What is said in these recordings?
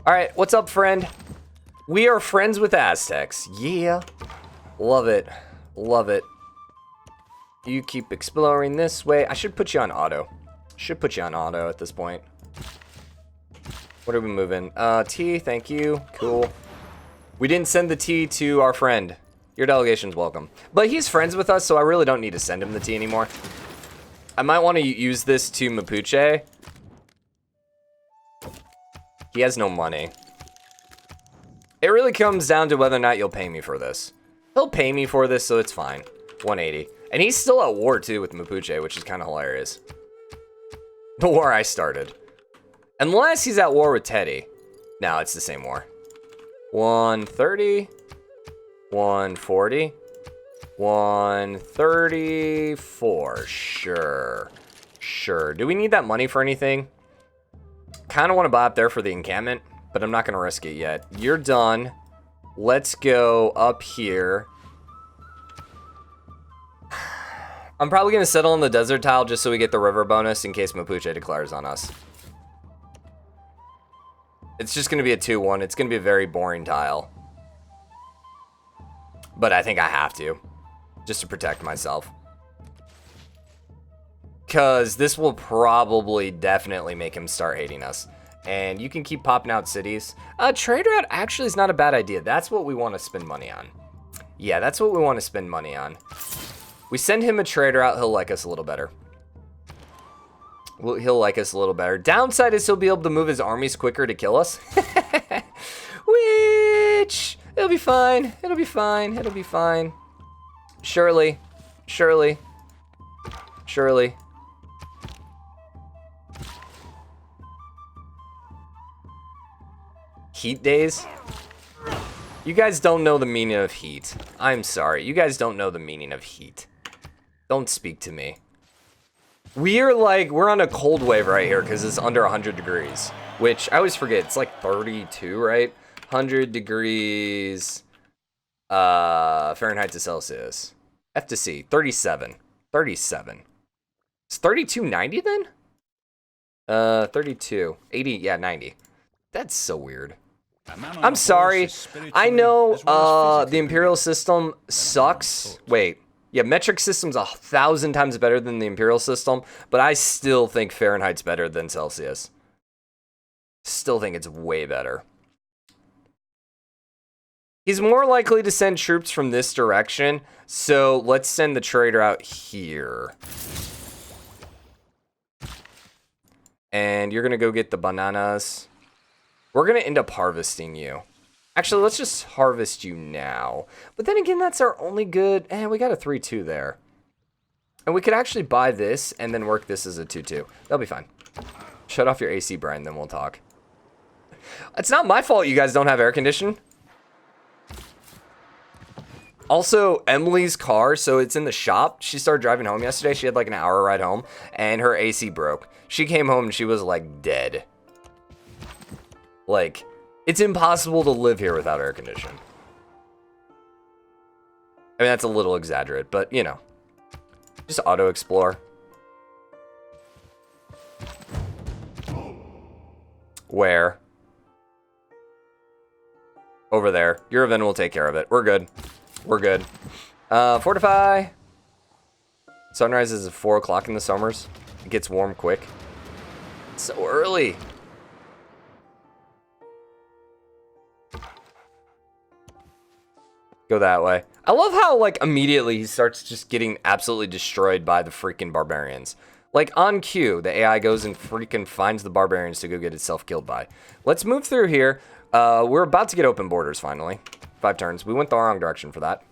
All right, what's up, friend? We are friends with Aztecs. Yeah. Love it. Love it. You keep exploring this way. I should put you on auto. Should put you on auto at this point. What are we moving? T, thank you. Cool. We didn't send the T to our friend. Your delegation's welcome. But he's friends with us, so I really don't need to send him the T anymore. I might want to use this to Mapuche. He has no money. It really comes down to whether or not you'll pay me for this. He'll pay me for this, so it's fine. 180. And he's still at war, too, with Mapuche, which is kind of hilarious. The war I started. Unless he's at war with Teddy. No, it's the same war. 130. 140. 134. Sure. Sure. Do we need that money for anything? Kind of want to buy up there for the encampment, but I'm not going to risk it yet. You're done. Let's go up here. I'm probably going to settle on the desert tile just so we get the river bonus in case Mapuche declares on us. It's just going to be a 2-1. It's going to be a very boring tile. But I think I have to. Just to protect myself. Because this will probably definitely make him start hating us. And you can keep popping out cities. Trade route actually is not a bad idea. That's what we want to spend money on. Yeah, that's what we want to spend money on. We send him a trader out, he'll like us a little better. He'll like us a little better. Downside is he'll be able to move his armies quicker to kill us. Which, it'll be fine. It'll be fine. It'll be fine. Surely. Surely. Surely. Heat days? You guys don't know the meaning of heat. I'm sorry. You guys don't know the meaning of heat. Don't speak to me. We're on a cold wave right here because it's under 100 degrees. Which, I always forget, it's like 32, right? 100 degrees Fahrenheit to Celsius. F to C, 37. 37. It's 3290 then? 32. 80, yeah, 90. That's so weird. I'm sorry. I know the Imperial system sucks. Wait. Yeah, metric system's 1,000 times better than the Imperial system, but I still think Fahrenheit's better than Celsius. Still think it's way better. He's more likely to send troops from this direction, so let's send the trader out here. And you're going to go get the bananas. We're going to end up harvesting you. Actually, let's just harvest you now. But then again, that's our only good... we got a 3-2 there. And we could actually buy this and then work this as a 2-2. That'll be fine. Shut off your AC, Brian, then we'll talk. It's not my fault you guys don't have air conditioning. Also, Emily's car, so it's in the shop. She started driving home yesterday. She had like an hour ride home, and her AC broke. She came home and she was like dead. Like... It's impossible to live here without air conditioning. I mean, that's a little exaggerated, but, you know. Just auto-explore. Where? Over there. Your event will take care of it. We're good. We're good. Fortify. Sunrise is at 4 o'clock in the summers. It gets warm quick. It's so early. Go that way. I love how, like, immediately he starts just getting absolutely destroyed by the freaking barbarians. Like, on cue, the AI goes and freaking finds the barbarians to go get itself killed by. Let's move through here. We're about to get open borders, finally. 5 turns. We went the wrong direction for that.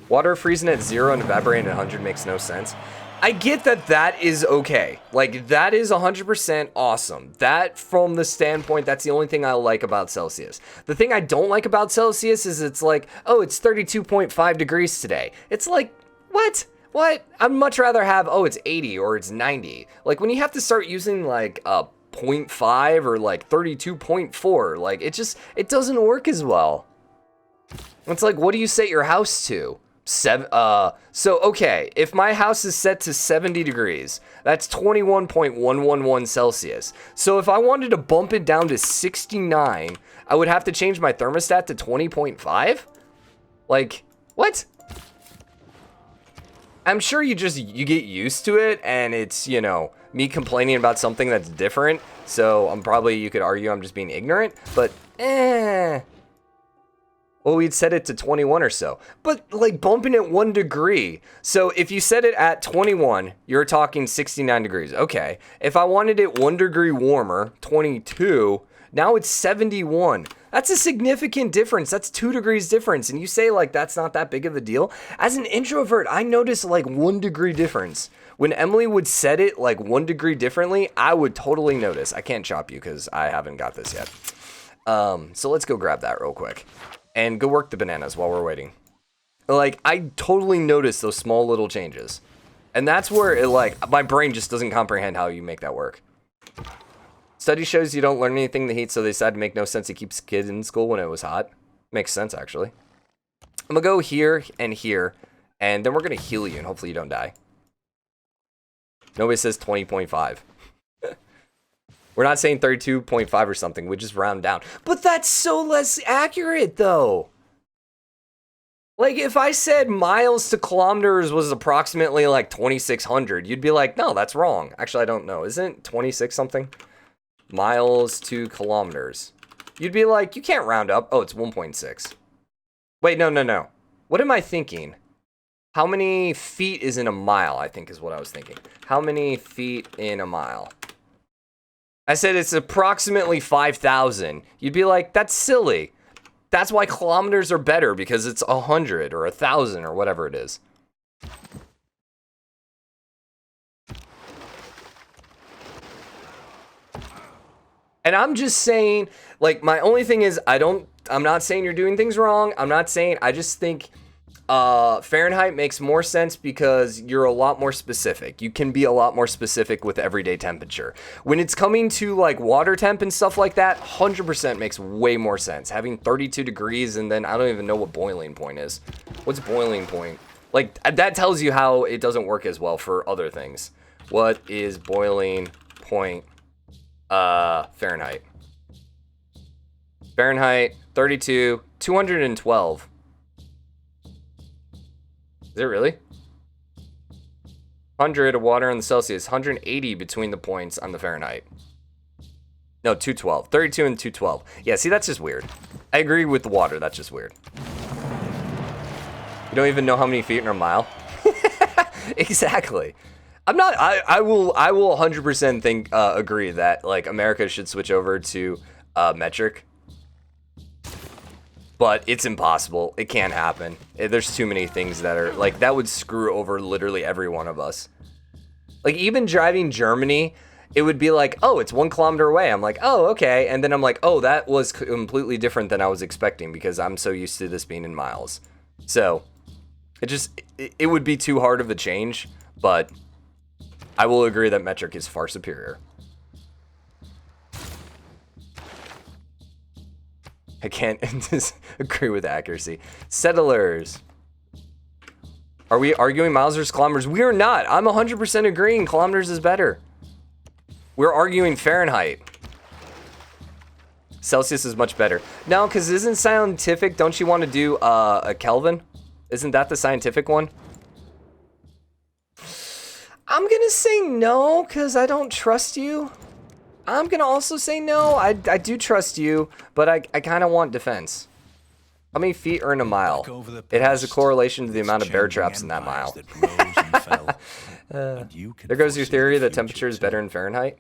Water freezing at 0 and evaporating at 100 makes no sense. I get that that is okay. Like, that is 100% awesome. That, from the standpoint, that's the only thing I like about Celsius. The thing I don't like about Celsius is it's like, oh, it's 32.5 degrees today. It's like, what? What? I'd much rather have, oh, it's 80 or it's 90. Like, when you have to start using, like, a 0.5 or, like, 32.4, like, it doesn't work as well. It's like, what do you set your house to? So okay, if my house is set to 70 degrees, that's 21.111 Celsius. So if I wanted to bump it down to 69, I would have to change my thermostat to 20.5? Like, what? I'm sure you get used to it, and it's, you know, me complaining about something that's different. So you could argue I'm just being ignorant, but well, we'd set it to 21 or so, but like bumping it 1 degree. So if you set it at 21, you're talking 69 degrees. Okay. If I wanted it 1 degree warmer, 22, now it's 71. That's a significant difference. That's 2 degrees difference. And you say like, that's not that big of a deal. As an introvert, I noticed like 1 degree difference. When Emily would set it like 1 degree differently, I would totally notice. I can't chop you because I haven't got this yet. So let's go grab that real quick. And go work the bananas while we're waiting. Like, I totally noticed those small little changes. And that's where it, like, my brain just doesn't comprehend how you make that work. Study shows you don't learn anything in the heat, so they decided to make no sense to keep kids in school when it was hot. Makes sense, actually. I'm gonna go here, and then we're gonna heal you, and hopefully you don't die. Nobody says 20.5. We're not saying 32.5 or something. We just round down. But that's so less accurate, though. Like, if I said miles to kilometers was approximately like 2,600, you'd be like, no, that's wrong. Actually, I don't know. Isn't it 26 something? Miles to kilometers. You'd be like, you can't round up. Oh, it's 1.6. Wait, no. What am I thinking? How many feet is in a mile, I think is what I was thinking. How many feet in a mile? I said it's approximately 5,000. You'd be like, that's silly. That's why kilometers are better, because it's 100 or 1,000 or whatever it is. And I'm just saying, like, my only thing is, I'm not saying you're doing things wrong. I just think Fahrenheit makes more sense because you're a lot more specific. You can be a lot more specific with everyday temperature. When it's coming to like water temp and stuff like that, 100% makes way more sense. Having 32 degrees and then I don't even know what boiling point is. What's boiling point? Like that tells you how it doesn't work as well for other things. What is boiling point? Fahrenheit. Fahrenheit 32, 212. Is it really? 100 of water on the Celsius, 180 between the points on the Fahrenheit. No, 212. 32 and 212. Yeah, see, that's just weird. I agree with the water. That's just weird. You don't even know how many feet in a mile? Exactly. I will 100% agree that, like, America should switch over to metric. But it's impossible. It can't happen. There's too many things that are, like, that would screw over literally every one of us. Like, even driving Germany, it would be like, oh, it's 1 kilometer away. I'm like, oh, okay. And then I'm like, oh, that was completely different than I was expecting because I'm so used to this being in miles. So, it would be too hard of a change, but I will agree that metric is far superior. I can't disagree with accuracy. Settlers. Are we arguing miles versus kilometers? We are not. I'm 100% agreeing kilometers is better. We're arguing Fahrenheit. Celsius is much better. No, because isn't scientific, don't you want to do a Kelvin? Isn't that the scientific one? I'm going to say no, because I don't trust you. I'm going to also say no. I do trust you, but I kind of want defense. How many feet are in a mile? It has a correlation to the amount of bear traps in that mile. There goes your theory that temperature is better in Fahrenheit.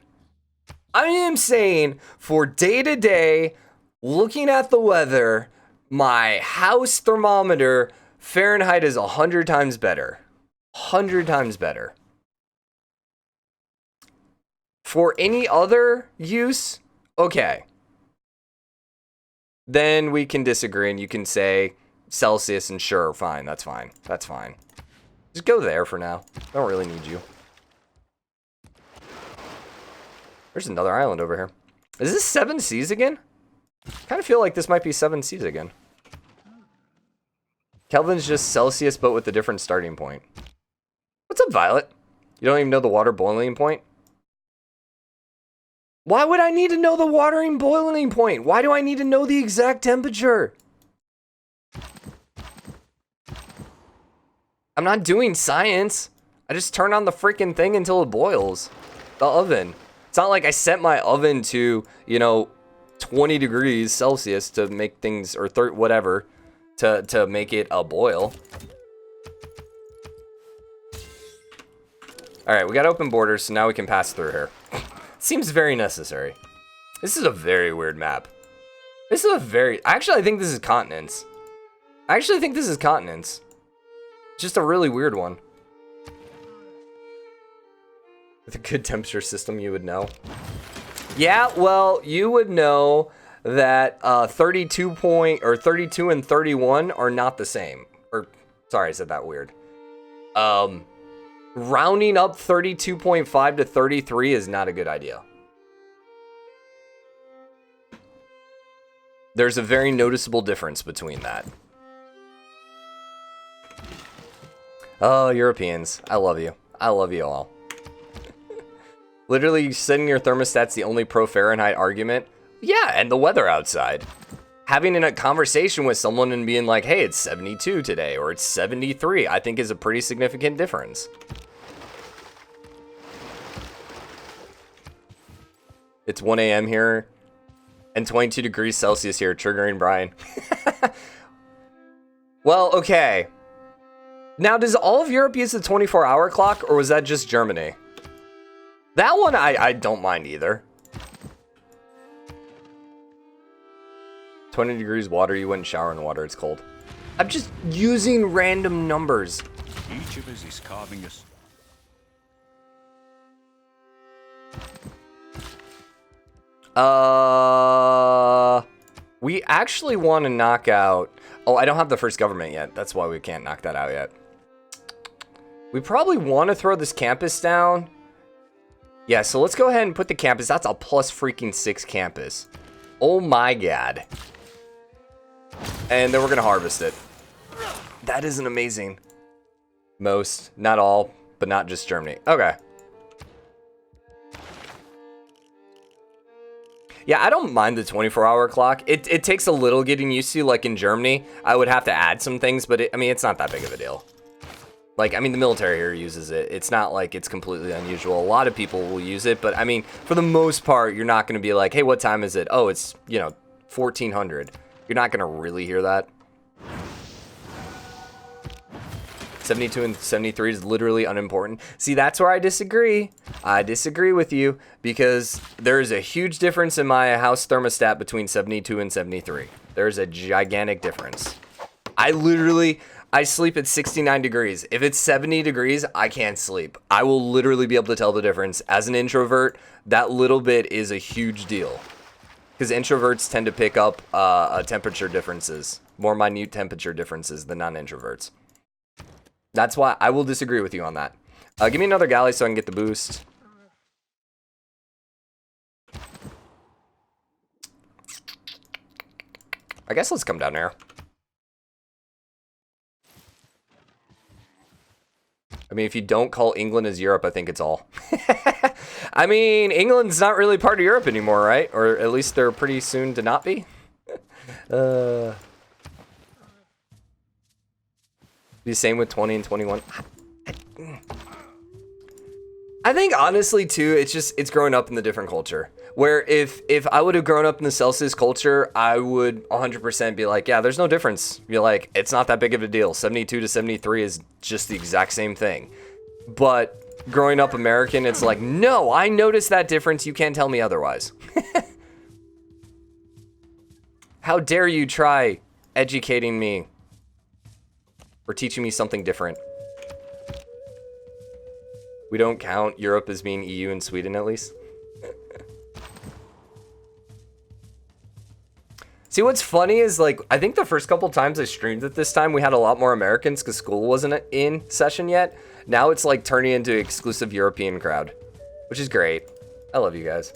I am saying for day-to-day, looking at the weather, my house thermometer, Fahrenheit is 100 times better. 100 times better. For any other use, okay. Then we can disagree and you can say Celsius and sure, fine, that's fine. That's fine. Just go there for now. I don't really need you. There's another island over here. Is this 7 seas again? I kind of feel like this might be 7 seas again. Kelvin's just Celsius, but with a different starting point. What's up, Violet? You don't even know the water boiling point? Why would I need to know the watering boiling point? Why do I need to know the exact temperature? I'm not doing science. I just turn on the freaking thing until it boils. The oven. It's not like I set my oven to, you know, 20 degrees Celsius to make things, or whatever, to make it a boil. All right, we got open borders, so now we can pass through here. Seems very necessary. This is a very weird map. Actually, I think this is continents. Just a really weird one. With a good temperature system, you would know. Yeah, well, you would know that 32 and 31 are not the same. Or, sorry, I said that weird. Rounding up 32.5 to 33 is not a good idea. There's a very noticeable difference between that. Oh, Europeans. I love you. I love you all. Literally, setting your thermostat's the only pro-Fahrenheit argument. Yeah, and the weather outside. Having a conversation with someone and being like, hey, it's 72 today, or it's 73, I think is a pretty significant difference. It's 1 a.m. here, and 22 degrees Celsius here, triggering Brian. Well, okay. Now, does all of Europe use the 24-hour clock, or was that just Germany? That one, I don't mind either. 20 degrees water, you wouldn't shower in water, it's cold. I'm just using random numbers. Each of us is carving us. We actually want to knock out... Oh, I don't have the first government yet. That's why we can't knock that out yet. We probably want to throw this campus down. Yeah, so let's go ahead and put the campus. That's a plus freaking 6 campus. Oh my god. And then we're going to harvest it. That isn't amazing. Most, not all, but not just Germany. Okay. Yeah, I don't mind the 24-hour clock. It takes a little getting used to, like in Germany. I would have to add some things, but I mean, it's not that big of a deal. Like, I mean, the military here uses it. It's not like it's completely unusual. A lot of people will use it, but I mean, for the most part, you're not going to be like, hey, what time is it? Oh, it's, 1400. You're not going to really hear that. 72 and 73 is literally unimportant. See, that's where I disagree. I disagree with you because there's a huge difference in my house thermostat between 72 and 73. There's a gigantic difference. I sleep at 69 degrees. If it's 70 degrees, I can't sleep. I will literally be able to tell the difference. As an introvert, that little bit is a huge deal. Because introverts tend to pick up temperature differences, more minute temperature differences than non-introverts. That's why I will disagree with you on that. Give me another galley so I can get the boost. I guess let's come down here. I mean, if you don't call England as Europe, I think it's all. I mean, England's not really part of Europe anymore, right? Or at least they're pretty soon to not be. The same with 20 and 21. I think honestly too, it's growing up in the different culture. Where if I would have grown up in the Celsius culture, I would 100% be like, yeah, there's no difference. You're like, it's not that big of a deal. 72 to 73 is just the exact same thing. But growing up American, it's like, no, I noticed that difference. You can't tell me otherwise. How dare you try educating me or teaching me something different? We don't count Europe as being EU and Sweden, at least. See, what's funny is, like, I think the first couple times I streamed it this time, we had a lot more Americans because school wasn't in session yet. Now it's, like, turning into an exclusive European crowd, which is great. I love you guys.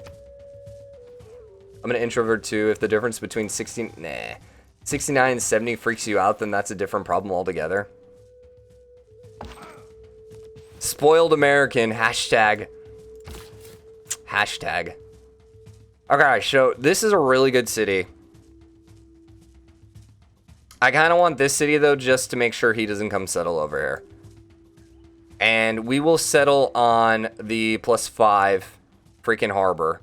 I'm an introvert, too. If the difference between 16... Nah. 69 and 70 freaks you out, then that's a different problem altogether. Spoiled American, hashtag. Hashtag. Okay, so this is a really good city. I kind of want this city, though, just to make sure he doesn't come settle over here. And we will settle on the +5 freaking harbor.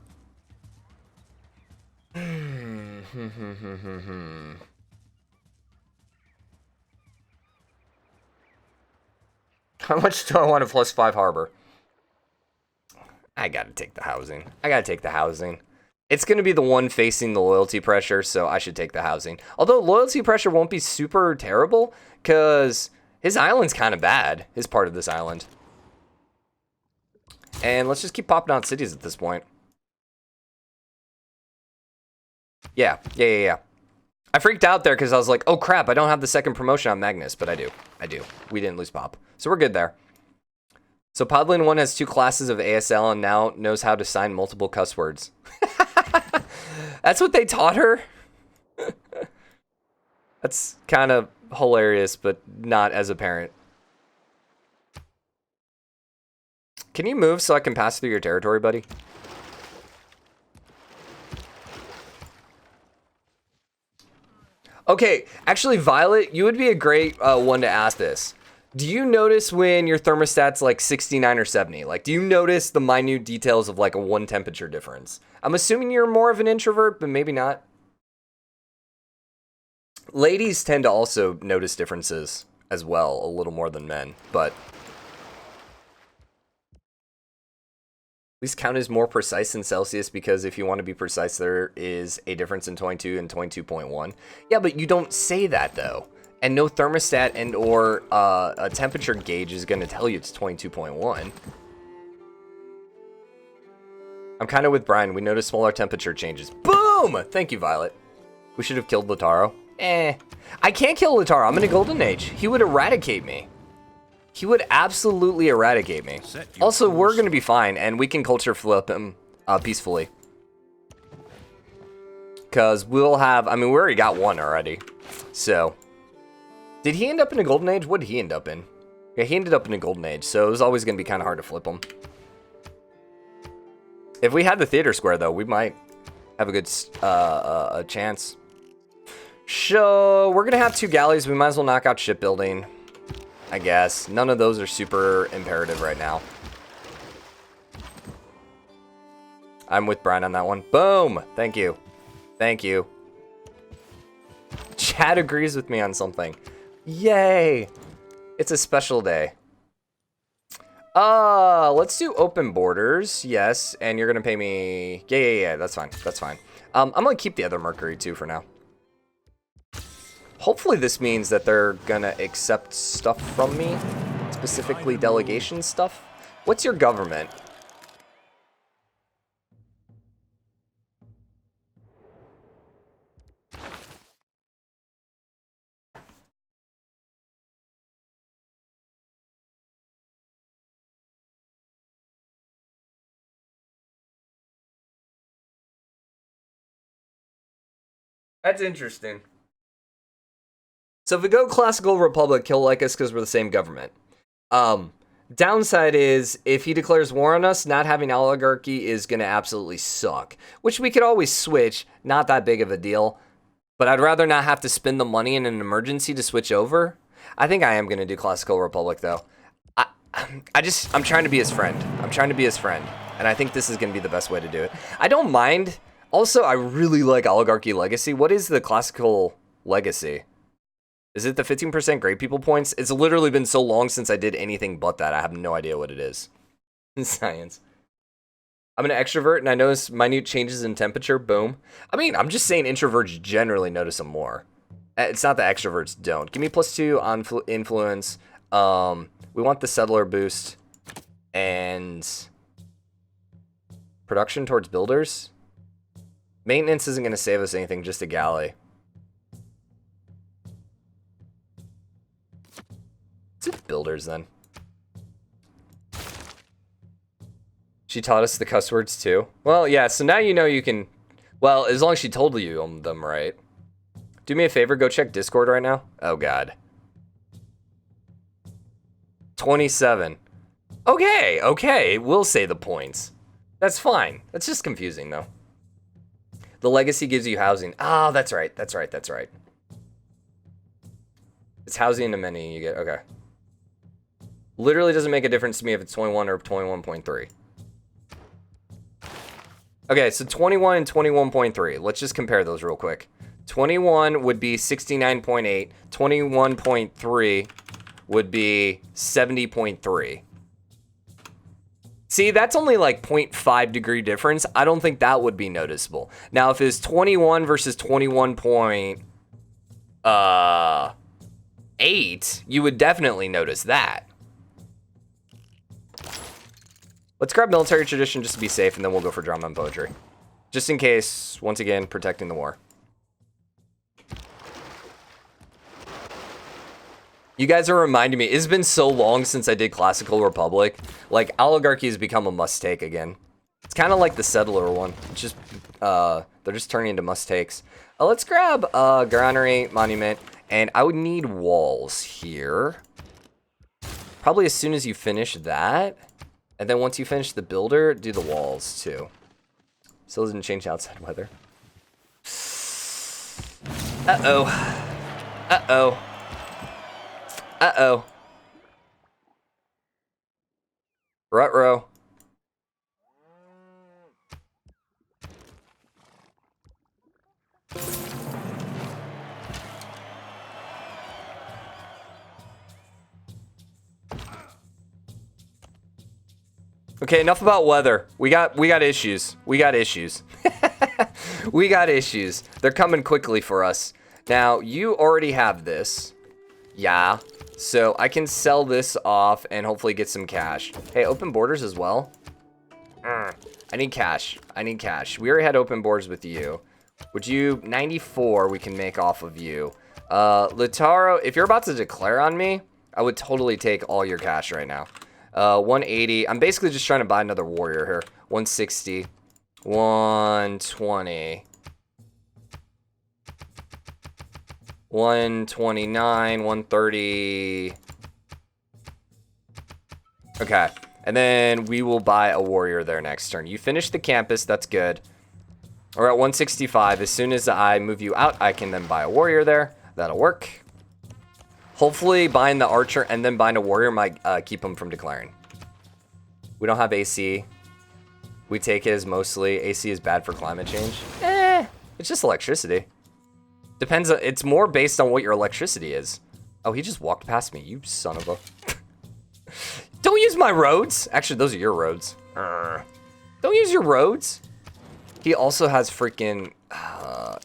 How much do I want a +5 harbor? I gotta take the housing. I gotta take the housing. It's gonna be the one facing the loyalty pressure, so I should take the housing. Although loyalty pressure won't be super terrible, because his island's kind of bad. His part of this island. And let's just keep popping out cities at this point. Yeah. I freaked out there because I was like, oh crap, I don't have the second promotion on Magnus, but I do. We didn't lose Pop. So we're good there. So Podlin 1 has 2 classes of ASL and now knows how to sign multiple cuss words. That's what they taught her? That's kind of hilarious, but not as apparent. Can you move so I can pass through your territory, buddy? Okay, actually, Violet, you would be a great one to ask this. Do you notice when your thermostat's like 69 or 70? Like, do you notice the minute details of like a 1 temperature difference? I'm assuming you're more of an introvert, but maybe not. Ladies tend to also notice differences as well, a little more than men, but at least count is more precise in Celsius, because if you want to be precise, there is a difference in 22 and 22.1. Yeah, but you don't say that though. And no thermostat and or a temperature gauge is going to tell you it's 22.1. I'm kind of with Brian. We notice smaller temperature changes. Boom! Thank you, Violet. We should have killed Lataro. I can't kill Lataro. I'm in a golden age. He would eradicate me. He would absolutely eradicate me. Also, we're going to be fine, and we can culture flip him peacefully. Because we'll have... I mean, we already got 1 already. So... Did he end up in a golden age? What did he end up in? Yeah, he ended up in a golden age, so it was always going to be kind of hard to flip him. If we had the theater square, though, we might have a good a chance. So, we're going to have 2 galleys. We might as well knock out shipbuilding, I guess. None of those are super imperative right now. I'm with Brian on that one. Boom! Thank you. Thank you. Chad agrees with me on something. Yay! It's a special day. Let's do open borders. Yes, and you're gonna pay me... Yeah, that's fine. That's fine. I'm gonna keep the other Mercury, too, for now. Hopefully this means that they're gonna accept stuff from me. Specifically delegation stuff. What's your government? That's interesting. So if we go classical republic, he'll like us because we're the same government. Downside is, if he declares war on us, not having oligarchy is going to absolutely suck. Which we could always switch, not that big of a deal. But I'd rather not have to spend the money in an emergency to switch over. I think I am going to do classical republic, though. I'm trying to be his friend. I'm trying to be his friend. And I think this is going to be the best way to do it. I don't mind. Also, I really like oligarchy legacy. What is the classical legacy? Is it the 15% great people points? It's literally been so long since I did anything but that. I have no idea what it is. Science. I'm an extrovert and I notice minute changes in temperature. Boom. I mean, I'm just saying introverts generally notice them more. It's not that extroverts don't. Give me +2 on influence. We want the settler boost. And production towards builders. Maintenance isn't going to save us anything, just a galley. Let's do builders then. She taught us the cuss words too. Well, yeah, so now you know you can... Well, as long as she told you them right. Do me a favor, go check Discord right now. Oh, God. 27. Okay, okay, we'll say the points. That's fine. That's just confusing, though. The legacy gives you housing. Ah, that's right, that's right, that's right. It's housing and amenity you get, okay. Literally doesn't make a difference to me if it's 21 or 21.3. Okay, so 21 and 21.3. Let's just compare those real quick. 21 would be 69.8. 21.3 would be 70.3. See, that's only like 0.5 degree difference. I don't think that would be noticeable. Now, if it's 21 versus 21.8, you would definitely notice that. Let's grab military tradition just to be safe, and then we'll go for drama and poetry. Just in case, once again, protecting the war. You guys are reminding me, it's been so long since I did Classical Republic. Like, oligarchy has become a must-take again. It's kind of like the settler one. It's just, they're just turning into must-takes. Let's grab Granary Monument, and I would need walls here. Probably as soon as you finish that. And then once you finish the builder, do the walls too. Still doesn't change outside weather. Uh-oh. Uh-oh. Uh-oh. Ruh-roh. Okay, enough about weather. We got issues. We got issues. We got issues. They're coming quickly for us. Now, you already have this. Yeah. So I can sell this off and hopefully get some cash. Hey, open borders as well. I need cash. I need cash. We already had open borders with you. Would you... 94 we can make off of you. Lataro, if you're about to declare on me, I would totally take all your cash right now. 180. I'm basically just trying to buy another warrior here. 160. 120. 129. 130. Okay. And then we will buy a warrior there next turn. You finish the campus. That's good. We're at 165. As soon as I move you out, I can then buy a warrior there. That'll work. Hopefully buying the archer and then buying a warrior might keep him from declaring. We don't have AC. We take it as mostly AC is bad for climate change. It's just electricity. Depends. It's more based on what your electricity is. Oh, he just walked past me. You son of a... Don't use my roads. Actually, those are your roads. Don't use your roads. He also has freaking...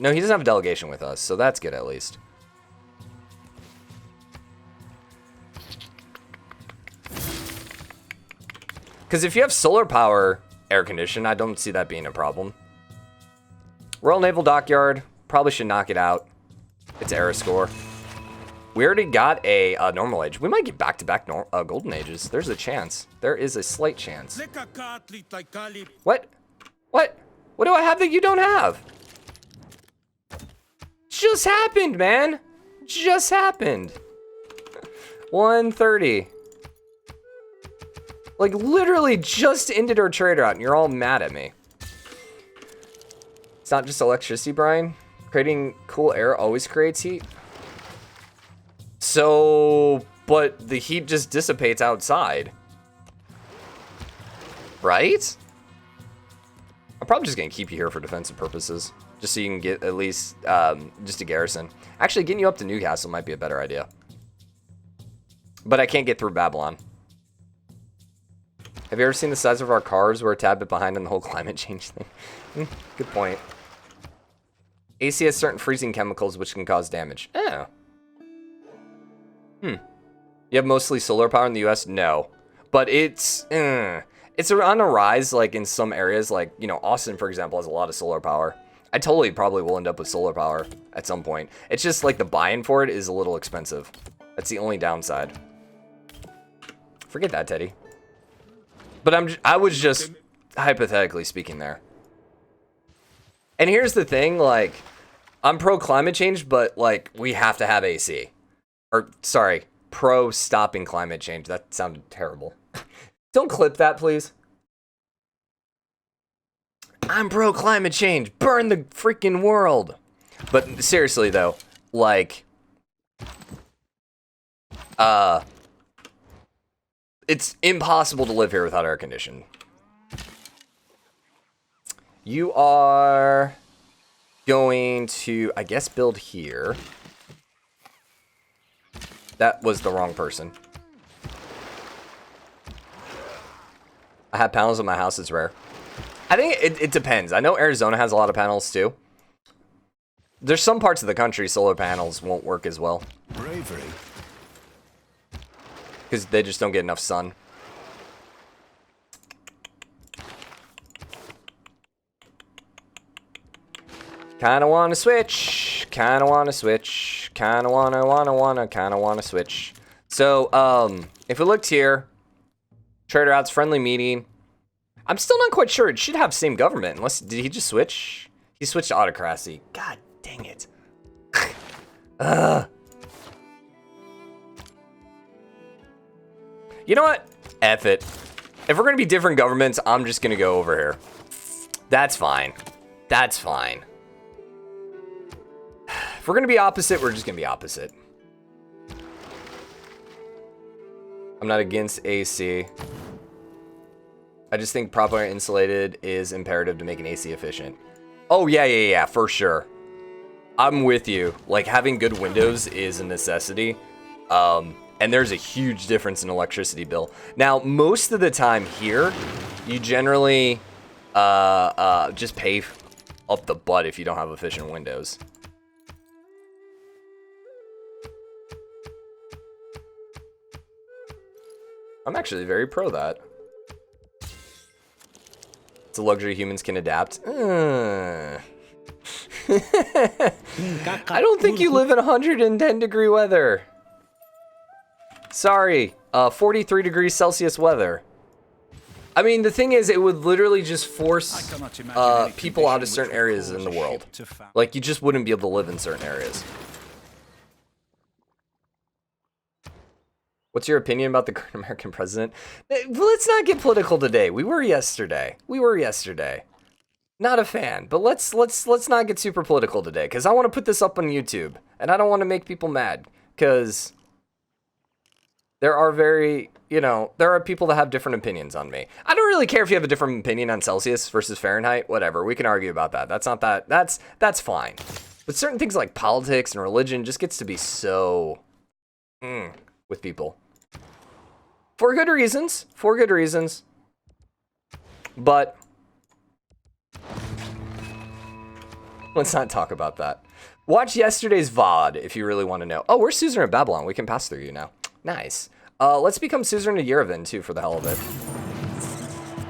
no, he doesn't have a delegation with us, so that's good at least. Because if you have solar power air condition, I don't see that being a problem. Royal Naval Dockyard. Probably should knock it out. It's era score. We already got a normal age. We might get back-to-back golden ages. There's a chance. There is a slight chance. What? What? What do I have that you don't have? Just happened, man. Just happened. 130. Like, literally just ended our trader out, and you're all mad at me. It's not just electricity, Brian. Creating cool air always creates heat. So, but the heat just dissipates outside. Right? I'm probably just going to keep you here for defensive purposes. Just so you can get at least just a garrison. Actually, getting you up to Newcastle might be a better idea. But I can't get through Babylon. Have you ever seen the size of our cars? We're a tad bit behind on the whole climate change thing. Good point. AC has certain freezing chemicals which can cause damage. Oh. You have mostly solar power in the US? No. But it's on a rise, like, in some areas. Like, you know, Austin, for example, has a lot of solar power. I totally probably will end up with solar power at some point. It's just, like, the buy-in for it is a little expensive. That's the only downside. Forget that, Teddy. But I was just hypothetically speaking there. And here's the thing, like, I'm pro climate change, but like we have to have AC. Or sorry, pro stopping climate change. That sounded terrible. Don't clip that, please. I'm pro climate change. Burn the freaking world. But seriously though, like it's impossible to live here without air conditioning. You are going to, I guess, build here. That was the wrong person. I have panels in my house, it's rare. I think it depends. I know Arizona has a lot of panels too. There's some parts of the country solar panels won't work as well. Bravery. Because they just don't get enough sun. Kinda wanna switch. Kinda wanna switch. Kinda wanna switch. So, if we looked here, Trader Out's friendly meeting. I'm still not quite sure. It should have same government. Unless, did he just switch? He switched to autocracy. God dang it. You know what? F it. If we're gonna be different governments, I'm just gonna go over here. That's fine. That's fine. If we're gonna be opposite, we're just gonna be opposite. I'm not against AC. I just think properly insulated is imperative to make an AC efficient. Oh, yeah, for sure. I'm with you. Like, having good windows is a necessity. And there's a huge difference in electricity bill. Now, most of the time here, you generally just pay up the butt if you don't have efficient windows. I'm actually very pro that. It's a luxury humans can adapt. I don't think you live in 110 degree weather. Sorry, 43 degrees Celsius weather. I mean, the thing is, it would literally just force people out of certain areas in the world. Like, you just wouldn't be able to live in certain areas. What's your opinion about the current American president? Let's not get political today. We were yesterday. Not a fan, but let's not get super political today, because I want to put this up on YouTube, and I don't want to make people mad, because there are there are people that have different opinions on me. I don't really care if you have a different opinion on Celsius versus Fahrenheit, whatever. We can argue about that. That's fine. But certain things like politics and religion just gets to be so with people. For good reasons. But let's not talk about that. Watch yesterday's VOD if you really want to know. Oh, we're Suzerain of Babylon. We can pass through you now. Nice. Let's become Suzerain of Yerevan too for the hell of it.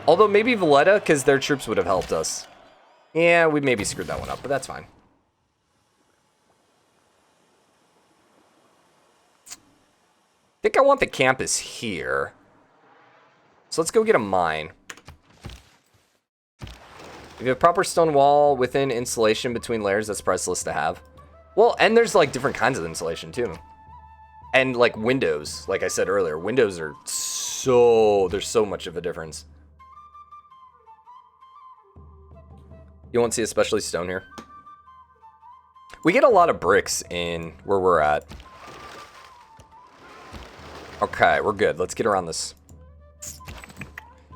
Although maybe Valletta, because their troops would have helped us. Yeah, we maybe screwed that one up, but that's fine. I think I want the campus here. So let's go get a mine. If you have proper stone wall within insulation between layers, that's priceless to have. Well, and there's like different kinds of insulation too. And like windows, like I said earlier, windows are there's so much of a difference. You won't see especially stone here. We get a lot of bricks in where we're at. Okay, we're good. Let's get around this.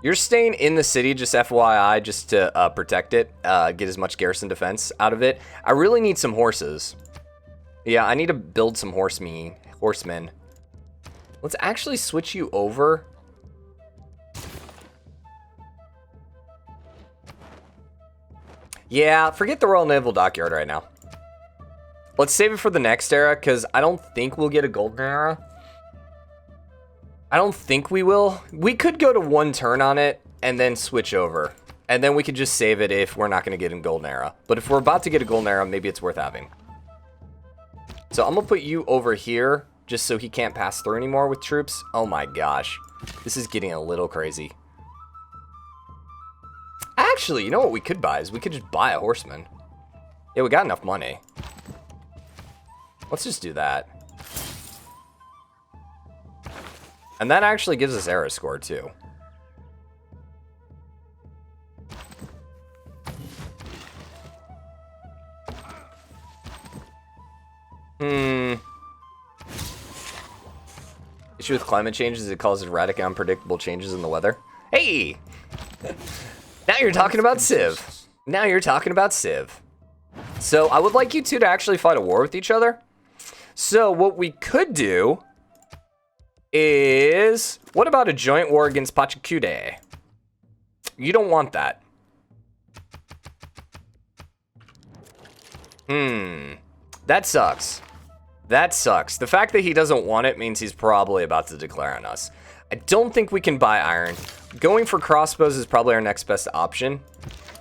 You're staying in the city, just FYI, just to protect it. Get as much garrison defense out of it. I really need some horses. Yeah, I need to build some horsemen. Let's actually switch you over. Yeah, forget the Royal Naval Dockyard right now. Let's save it for the next era, because I don't think we'll get a golden era. I don't think we will. We could go to one turn on it and then switch over. And then we could just save it if we're not going to get a golden era. But if we're about to get a golden era, maybe it's worth having. So I'm going to put you over here just so he can't pass through anymore with troops. Oh my gosh. This is getting a little crazy. Actually, you know what we could buy is we could just buy a horseman. Yeah, we got enough money. Let's just do that. And that actually gives us era score, too. Issue with climate change is it causes erratic and unpredictable changes in the weather. Hey! Now you're talking about Civ. Now you're talking about Civ. So I would like you two to actually fight a war with each other. So what we could do is, what about a joint war against Pachacude? You don't want that. That sucks. That sucks. The fact that he doesn't want it means he's probably about to declare on us. I don't think we can buy iron. Going for crossbows is probably our next best option.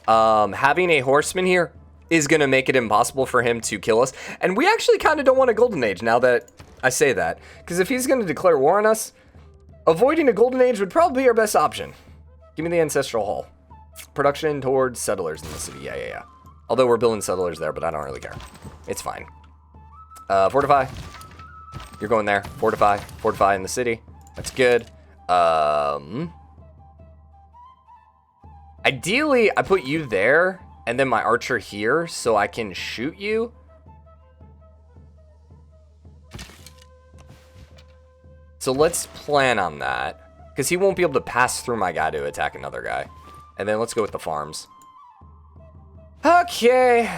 Having a horseman here is going to make it impossible for him to kill us. And we actually kind of don't want a golden age now that I say that. Because if he's going to declare war on us, avoiding a golden age would probably be our best option. Give me the ancestral hall. Production towards settlers in the city. Yeah. Although we're building settlers there, but I don't really care. It's fine. Fortify. You're going there. Fortify. Fortify in the city. That's good. Ideally, I put you there and then my archer here so I can shoot you. So let's plan on that. Because he won't be able to pass through my guy to attack another guy. And then let's go with the farms. Okay.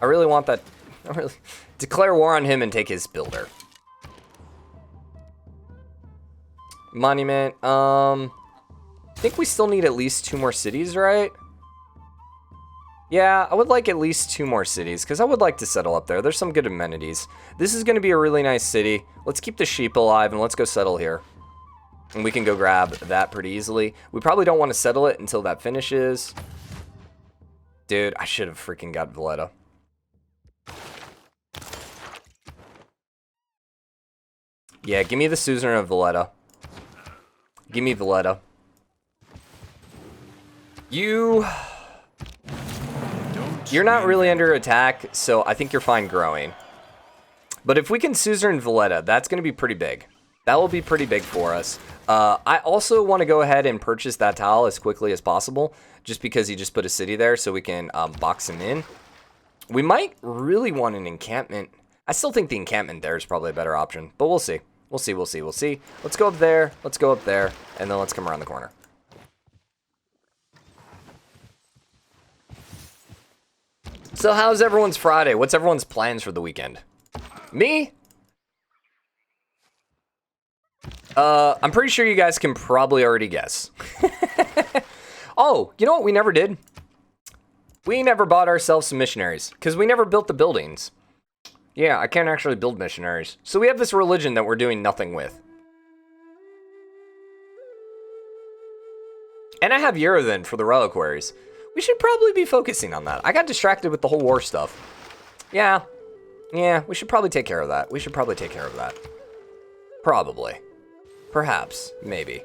I really want that. Declare war on him and take his builder. Monument. I think we still need at least 2 more cities, right? Yeah, I would like at least 2 more cities because I would like to settle up there. There's some good amenities. This is going to be a really nice city. Let's keep the sheep alive and let's go settle here. And we can go grab that pretty easily. We probably don't want to settle it until that finishes. Dude, I should have freaking got Valletta. Yeah, give me the suzerain of Valletta. Give me Valletta. You're not really under attack, so I think you're fine growing. But if we can suzerain Valletta, that's going to be pretty big. That will be pretty big for us. I also want to go ahead and purchase that tile as quickly as possible, just because he just put a city there, so we can box him in. We might really want an encampment. I still think the encampment there is probably a better option, but we'll see. We'll see. Let's go up there, let's go up there, and then let's come around the corner. So how's everyone's Friday? What's everyone's plans for the weekend? Me? I'm pretty sure you guys can probably already guess. Oh, you know what we never did? We never bought ourselves some missionaries, because we never built the buildings. Yeah, I can't actually build missionaries. So we have this religion that we're doing nothing with. And I have Yerathan for the reliquaries. We should probably be focusing on that. I got distracted with the whole war stuff. Yeah, we should probably take care of that. Probably. Perhaps. Maybe.